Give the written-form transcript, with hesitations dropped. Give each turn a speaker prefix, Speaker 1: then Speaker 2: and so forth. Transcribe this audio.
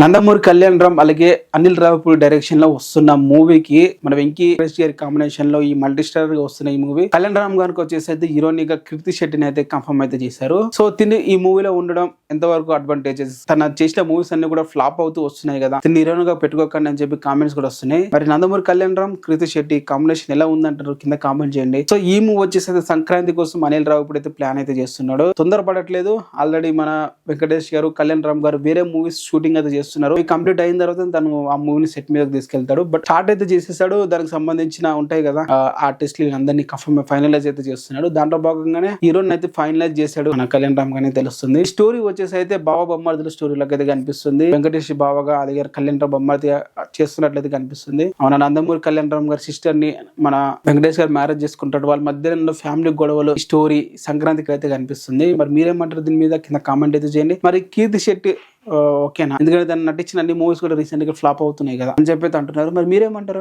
Speaker 1: నందమూరి కళ్యాణ్ రామ్ అలాగే అనిల్ రావిపూడి డైరెక్షన్ లో వస్తున్న మూవీకి మన వెంకీ గారి కాంబినేషన్ లో ఈ మల్టీ స్టార్ గా వస్తున్న ఈ మూవీ కళ్యాణ్ రామ్ గారికి వచ్చేసి అయితే హీరోనిగా కీర్తి శెట్టిని అయితే కన్ఫర్మ్ అయితే చేశారు. సో తిని ఈ మూవీలో ఉండడం ఎంతవరకు అడ్వాంటేజెస్, తన చేసిన మూవీస్ అన్ని కూడా ఫ్లాప్ అవుతూ వస్తున్నాయి కదా, తిని హీరోయిన్ గా పెట్టుకోకండి అని చెప్పి కామెంట్స్ కూడా వస్తున్నాయి. మరి నందమూరి కళ్యాణ్ రామ్ కీర్తి శెట్టి కాంబినేషన్ ఎలా ఉందంటారు కింద కామెంట్ చేయండి. సో ఈ మూవీ వచ్చేసి అయితే సంక్రాంతి కోసం అనిల్ రావిపూడి అయితే ప్లాన్ అయితే చేస్తున్నాడు. తొందరపడట్లేదు. ఆల్రెడీ మన వెంకటేష్ గారు కళ్యాణ్ రామ్ గారు వేరే మూవీస్ షూటింగ్ అయితే చేస్తున్నారు. ఈ కంప్లీట్ అయిన తర్వాత తను ఆ మూవీని సెట్ మీదకి తీసుకెళ్తాడు. బట్ స్టార్ట్ అయితే చేసేసాడు. దానికి సంబంధించిన ఉంటాయి కదా ఆర్టిస్టులు అందరినీ ఫైనలైజ్ అయితే చేస్తున్నాడు. దాంట్లో భాగంగానే హీరోని అయితే ఫైనలైజ్ చేశాడు మన కళ్యాణ్ రామ్ గానే తెలుస్తుంది. స్టోరీ వచ్చేసి అయితే బావ బొమ్మర్దుల స్టోరీ లాగా అయితే కనిపిస్తుంది. వెంకటేష్ బావగా అలాగే కళ్యాణ్ రామ్ బొమ్మర్ది చేస్తున్నట్లయితే కనిపిస్తుంది. మన నందమూరి కళ్యాణ్ రామ్ గారి సిస్టర్ ని మన వెంకటేష్ గారు మ్యారేజ్ చేసుకుంటాడు. వాళ్ళ మధ్యలో ఫ్యామిలీ గొడవలు స్టోరీ సంక్రాంతికి అయితే కనిపిస్తుంది. మరి మీరేమంటారు దీని మీద కింద కామెంట్ అయితే చేయండి. మరి కీర్తి శెట్టి ఓకేనా, ఎందుకంటే తను నటించిన అన్ని మూవీస్ కూడా రీసెంట్ గా ఫ్లాప్ అవుతున్నాయి కదా అని చెప్పి అంటున్నారు. మరి మీరేమంటారు?